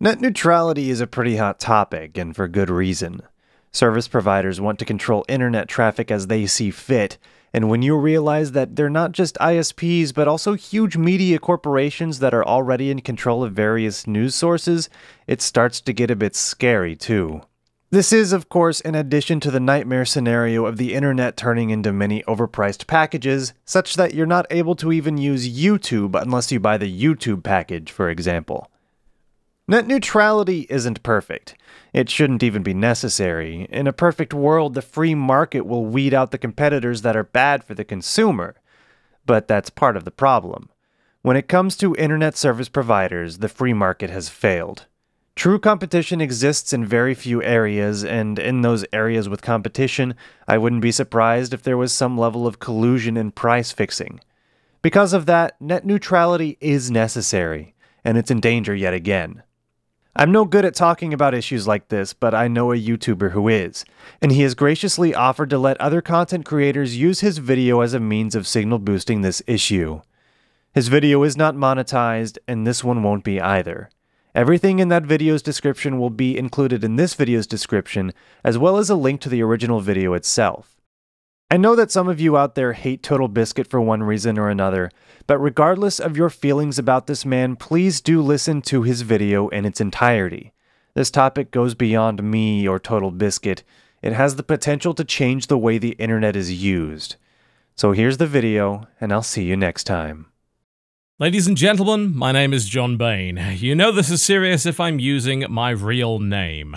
Net neutrality is a pretty hot topic, and for good reason. Service providers want to control internet traffic as they see fit, and when you realize that they're not just ISPs but also huge media corporations that are already in control of various news sources, it starts to get a bit scary too. This is, of course, in addition to the nightmare scenario of the internet turning into many overpriced packages, such that you're not able to even use YouTube unless you buy the YouTube package, for example. Net neutrality isn't perfect. It shouldn't even be necessary. In a perfect world, the free market will weed out the competitors that are bad for the consumer. But that's part of the problem. When it comes to internet service providers, the free market has failed. True competition exists in very few areas, and in those areas with competition, I wouldn't be surprised if there was some level of collusion and price fixing. Because of that, net neutrality is necessary, and it's in danger yet again. I'm no good at talking about issues like this, but I know a YouTuber who is, and he has graciously offered to let other content creators use his video as a means of signal boosting this issue. His video is not monetized, and this one won't be either. Everything in that video's description will be included in this video's description, as well as a link to the original video itself. I know that some of you out there hate TotalBiscuit for one reason or another, but regardless of your feelings about this man, please do listen to his video in its entirety. This topic goes beyond me or TotalBiscuit. It has the potential to change the way the internet is used. So here's the video, and I'll see you next time. Ladies and gentlemen, my name is John Bain. You know this is serious if I'm using my real name.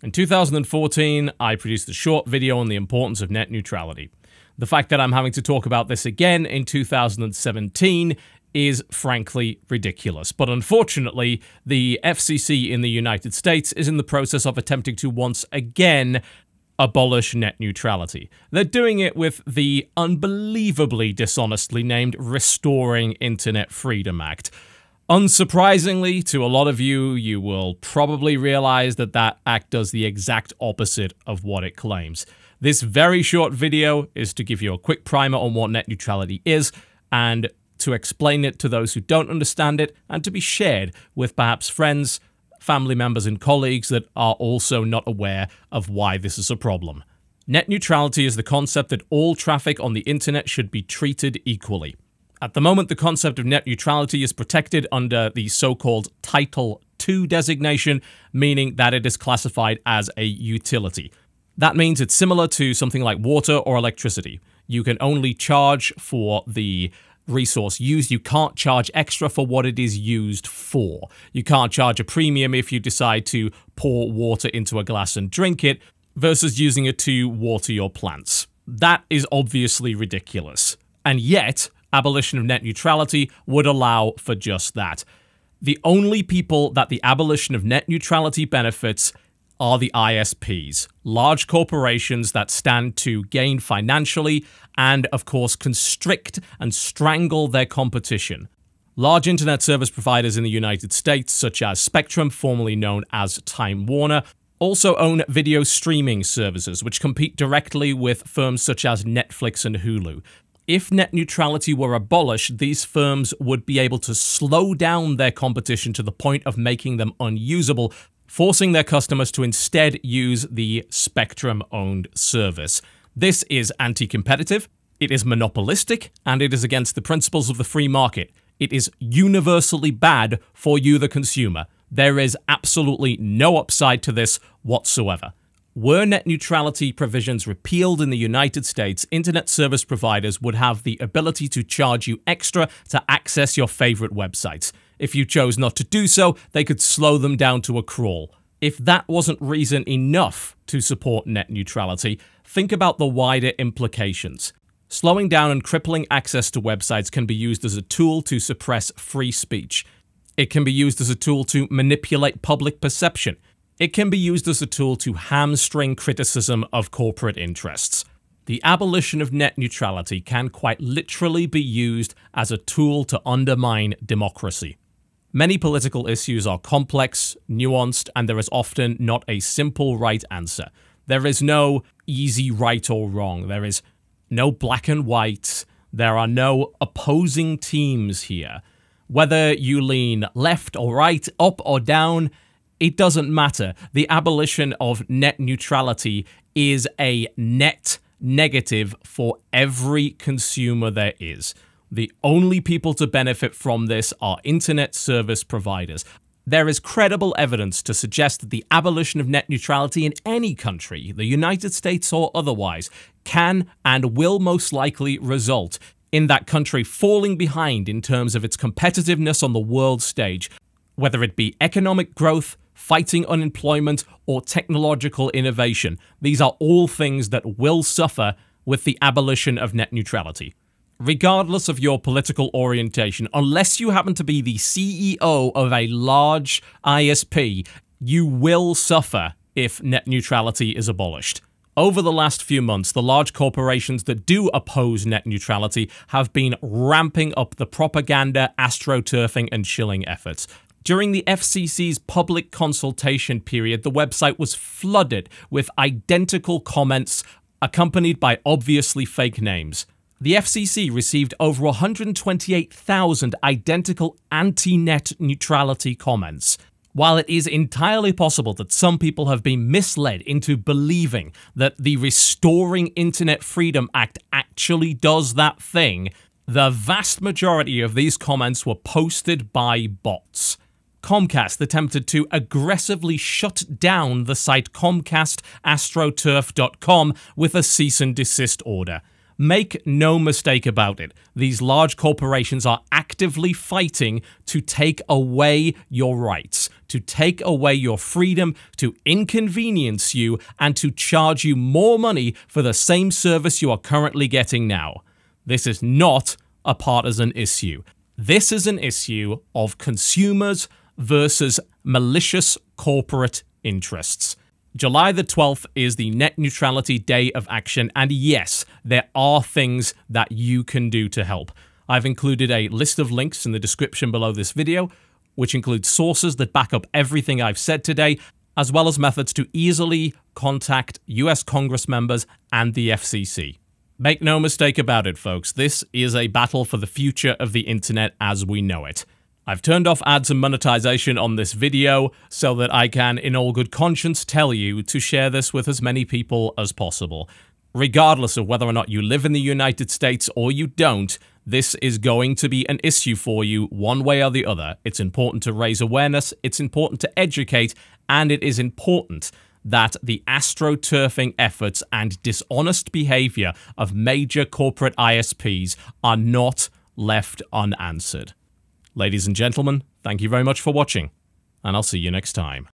In 2014, I produced a short video on the importance of net neutrality. The fact that I'm having to talk about this again in 2017 is frankly ridiculous. But unfortunately, the FCC in the United States is in the process of attempting to once again abolish net neutrality. They're doing it with the unbelievably dishonestly named Restoring Internet Freedom Act. Unsurprisingly, to a lot of you, you will probably realize that that act does the exact opposite of what it claims. This very short video is to give you a quick primer on what net neutrality is, and to explain it to those who don't understand it, and to be shared with perhaps friends, family members, and colleagues that are also not aware of why this is a problem. Net neutrality is the concept that all traffic on the internet should be treated equally. At the moment, the concept of net neutrality is protected under the so-called Title II designation, meaning that it is classified as a utility. That means it's similar to something like water or electricity. You can only charge for the resource used. You can't charge extra for what it is used for. You can't charge a premium if you decide to pour water into a glass and drink it, versus using it to water your plants. That is obviously ridiculous. And yet, abolition of net neutrality would allow for just that. The only people that the abolition of net neutrality benefits are the ISPs, large corporations that stand to gain financially and, of course, constrict and strangle their competition. Large internet service providers in the United States, such as Spectrum, formerly known as Time Warner, also own video streaming services, which compete directly with firms such as Netflix and Hulu. If net neutrality were abolished, these firms would be able to slow down their competition to the point of making them unusable, forcing their customers to instead use the Spectrum-owned service. This is anti-competitive, it is monopolistic, and it is against the principles of the free market. It is universally bad for you, the consumer. There is absolutely no upside to this whatsoever. Were net neutrality provisions repealed in the United States, internet service providers would have the ability to charge you extra to access your favorite websites. If you chose not to do so, they could slow them down to a crawl. If that wasn't reason enough to support net neutrality, think about the wider implications. Slowing down and crippling access to websites can be used as a tool to suppress free speech. It can be used as a tool to manipulate public perception. It can be used as a tool to hamstring criticism of corporate interests. The abolition of net neutrality can quite literally be used as a tool to undermine democracy. Many political issues are complex, nuanced, and there is often not a simple right answer. There is no easy right or wrong. There is no black and white. There are no opposing teams here. Whether you lean left or right, up or down, it doesn't matter. The abolition of net neutrality is a net negative for every consumer there is. The only people to benefit from this are internet service providers. There is credible evidence to suggest that the abolition of net neutrality in any country, the United States or otherwise, can and will most likely result in that country falling behind in terms of its competitiveness on the world stage, whether it be economic growth, fighting unemployment, or technological innovation. These are all things that will suffer with the abolition of net neutrality. Regardless of your political orientation, unless you happen to be the CEO of a large ISP, you will suffer if net neutrality is abolished. Over the last few months, the large corporations that do oppose net neutrality have been ramping up the propaganda, astroturfing, and shilling efforts. During the FCC's public consultation period, the website was flooded with identical comments accompanied by obviously fake names. The FCC received over 128,000 identical anti-net neutrality comments. While it is entirely possible that some people have been misled into believing that the Restoring Internet Freedom Act actually does that thing, the vast majority of these comments were posted by bots. Comcast attempted to aggressively shut down the site ComcastAstroturf.com with a cease and desist order. Make no mistake about it, these large corporations are actively fighting to take away your rights, to take away your freedom, to inconvenience you, and to charge you more money for the same service you are currently getting now. This is not a partisan issue. This is an issue of consumers versus malicious corporate interests. July the 12th is the Net Neutrality Day of Action, and yes, there are things that you can do to help. I've included a list of links in the description below this video, which includes sources that back up everything I've said today, as well as methods to easily contact US Congress members and the FCC. Make no mistake about it, folks, this is a battle for the future of the internet as we know it. I've turned off ads and monetization on this video so that I can, in all good conscience, tell you to share this with as many people as possible. Regardless of whether or not you live in the United States or you don't, this is going to be an issue for you one way or the other. It's important to raise awareness, it's important to educate, and it is important that the astroturfing efforts and dishonest behavior of major corporate ISPs are not left unanswered. Ladies and gentlemen, thank you very much for watching, and I'll see you next time.